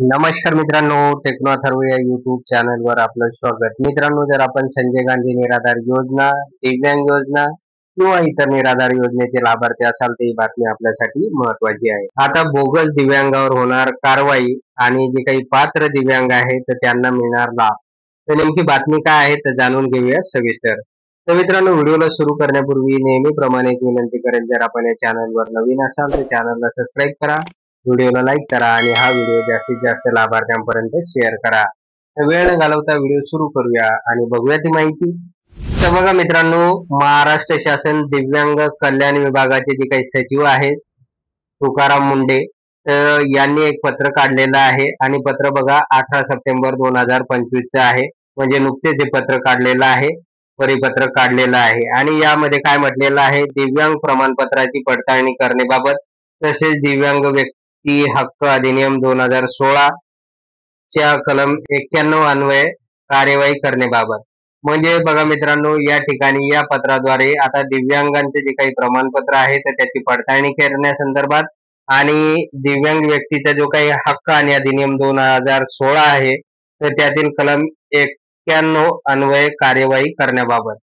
नमस्कार मित्रांनो, टेक्नो अथर्व या युट्यूब चॅनलवर आपलं स्वागत. मित्रांनो, जर आपण संजय गांधी निराधार योजना, दिव्यांग योजना किंवा इतर निराधार योजनेचे लाभार्थी असाल तर ही बातमी आपल्यासाठी महत्वाची आहे. आता बोगस दिव्यांगावर होणार कारवाई आणि जे काही पात्र दिव्यांग आहेत तर त्यांना मिळणार लाभ, तर नेमकी बातमी काय आहे तर जाणून घेऊया सविस्तर. तर मित्रांनो, व्हिडिओला सुरू करण्यापूर्वी नेहमीप्रमाणे एक विनंती करेल, जर आपण या चॅनलवर नवीन असाल तर चॅनलला सबस्क्राईब करा, व्हिडिओला लाईक करा आणि हा व्हिडिओ जास्तीत जास्त लाभार्थ्यांपर्यंत शेअर करा. तर वेळ न घालवता व्हिडिओ सुरू करूया आणि बघूया ती माहिती. तर बघा मित्रांनो, महाराष्ट्र शासन दिव्यांग कल्याण विभागाचे जे काही सचिव आहेत तुकाराम मुंडे, तर यांनी एक पत्र काढलेलं आहे आणि पत्र बघा 18 सप्टेंबर 2025 आहे. म्हणजे नुकतेच हे पत्र काढलेलं आहे, परिपत्रक काढलेलं आहे. आणि यामध्ये काय म्हटलेलं आहे, दिव्यांग प्रमाणपत्राची पडताळणी करण्याबाबत तसेच दिव्यांग व्यक्ती हक्क अधिनियम 2016 च्या कलम 91 अन्वये कार्यवाही करण्याबाबत. म्हणजे बघा मित्रांनो, या ठिकाणी या पत्राद्वारे आता दिव्यांगांचे जे काही प्रमाणपत्र आहे तर त्याची पडताळणी करण्यासंदर्भात आणि दिव्यांग व्यक्तीचा जो काही हक्क आणि अधिनियम 2016 आहे तर त्यातील कलम 91 अन्वये कार्यवाही करण्याबाबत.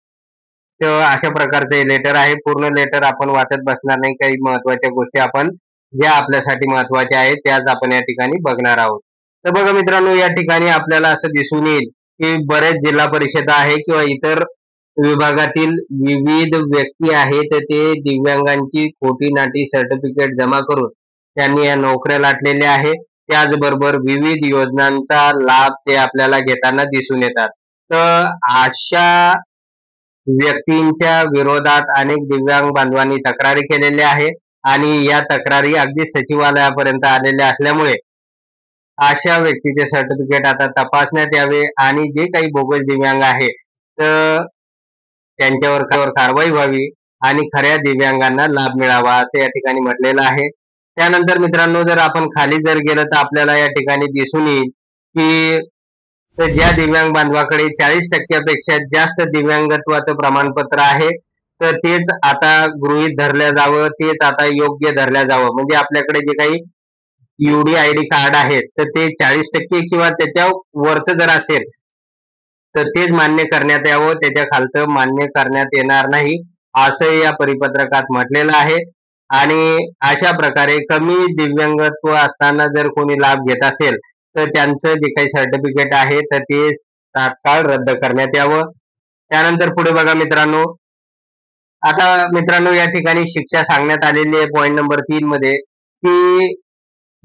तर अशा प्रकारचे लेटर आहे. पूर्ण लेटर आपण वाचत बसणार नाही, काही महत्वाच्या गोष्टी आपण ज्या आपल्यासाठी महत्वाच्या आहेत त्याच आपण या ठिकाणी बघणार आहोत. तर बघा मित्रांनो, या ठिकाणी आपल्याला असं दिसून येईल की बरेच जिल्हा परिषद आहे किंवा इतर विभागातील विविध व्यक्ती आहेत ते दिव्यांगांची खोटी नाटी सर्टिफिकेट जमा करून त्यांनी या नोकऱ्या लाटलेल्या आहे. त्याचबरोबर विविध योजनांचा लाभ ते आपल्याला घेताना दिसून येतात. तर अशा व्यक्तींच्या विरोधात अनेक दिव्यांग बांधवांनी तक्रारी केलेल्या आहे आणि या तक्रारी अगदी सचिवालयापर्यंत आलेल्या असल्यामुळे अशा व्यक्तीचे सर्टिफिकेट आता तपासण्यात यावे आणि जे काही बोगस दिव्यांग आहे तर त्यांच्यावर कारवाई व्हावी आणि खऱ्या दिव्यांगांना लाभ मिळावा असं या ठिकाणी म्हटलेलं आहे. त्यानंतर मित्रांनो, जर आपण खाली जर गेलं तर आपल्याला या ठिकाणी दिसून येईल की ज्या दिव्यांग बांधवाकडे 40% जास्त दिव्यांगत्वाचं प्रमाणपत्र आहे तर तेच आता गृहीत धरल्या जावं, तेच आता योग्य धरल्या जावं. म्हणजे आपल्याकडे जे काही UDID कार्ड आहेत तर ते 40% किंवा त्याच्या वरचं जर असेल तर तेच मान्य करण्यात यावं, त्याच्या खालचं मान्य करण्यात येणार नाही असं या परिपत्रकात म्हटलेलं आहे. आणि अशा प्रकारे कमी दिव्यांगत्व असताना जर कोणी लाभ घेत असेल तर त्यांचं जे काही सर्टिफिकेट आहे तर ते तात्काळ रद्द करण्यात यावं. त्यानंतर पुढे बघा मित्रांनो, आता मित्रांनो या ठिकाणी शिक्षा सांगण्यात आलेली आहे पॉईंट नंबर 3 मध्ये की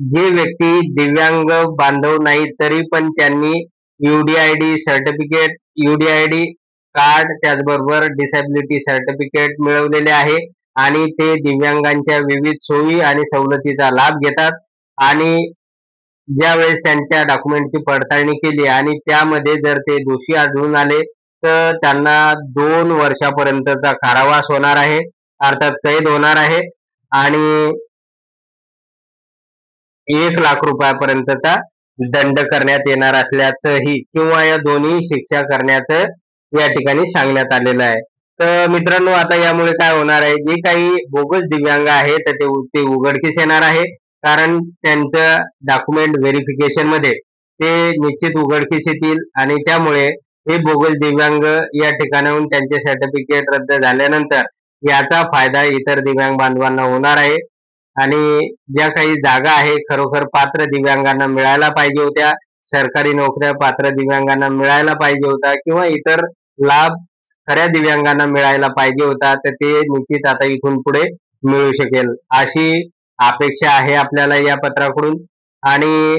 जे व्यक्ती दिव्यांग बांधव नाहीत तरी पण त्यांनी UDID सर्टिफिकेट, UDID कार्ड, त्याचबरोबर डिसॅबिलिटी सर्टिफिकेट मिळवलेले आहे आणि ते दिव्यांगांच्या विविध सोयी आणि सवलतीचा लाभ घेतात आणि ज्यावेळेस त्यांच्या डॉक्युमेंटची पडताळणी केली आणि त्यामध्ये जर ते दोषी आढळून आले तर त्यांना 2 वर्षापर्यंतचा कारावास होणार आहे, अर्थात कैद होणार आहे आणि 1 लाख रुपयापर्यंतचा दंड करण्यात येणार असल्याचंही किंवा या दोन्ही शिक्षा करण्याचं या ठिकाणी सांगण्यात आलेलं आहे. तर मित्रांनो, आता यामुळे काय होणार आहे, जे काही बोगस दिव्यांग आहेत ते उघडकीस येणार आहे, कारण त्यांचं डॉक्युमेंट व्हेरिफिकेशन मध्ये ते निश्चित उघडकीस येतील आणि त्यामुळे हे बोगस दिव्यांग या ठिकाणाहून त्यांचे सर्टिफिकेट रद्द झाल्यानंतर याचा फायदा इतर दिव्यांग बांधवांना होणार आहे. आणि ज्या काही जागा आहे खरोखर पात्र दिव्यांगांना मिळायला पाहिजे होत्या, सरकारी नोकऱ्या पात्र दिव्यांगांना मिळायला पाहिजे होता किंवा इतर लाभ खऱ्या दिव्यांगांना मिळायला पाहिजे होता, तर ते निश्चित आता इथून पुढे मिळू शकेल अशी अपेक्षा आहे आपल्याला या पत्राकडून. आणि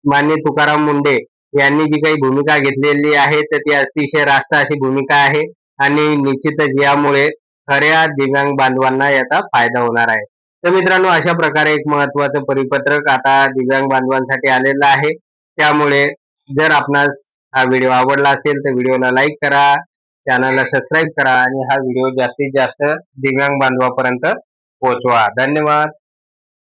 माननीय तुकाराम मुंडे यांनी जी काही भूमिका घेतलेली आहे तर ती अतिशय रास्त अशी भूमिका आहे आणि निश्चितच यामुळे खऱ्या दिव्यांग बांधवांना याचा फायदा होणार आहे. तर मित्रांनो, अशा प्रकारे एक महत्वाचं परिपत्रक आता दिव्यांग बांधवांसाठी आलेलं आहे. त्यामुळे जर आपणास हा व्हिडिओ आवडला असेल तर व्हिडिओला लाईक करा, चॅनलला सबस्क्राईब करा आणि हा व्हिडिओ जास्तीत जास्त दिव्यांग बांधवापर्यंत पोहोचवा. धन्यवाद.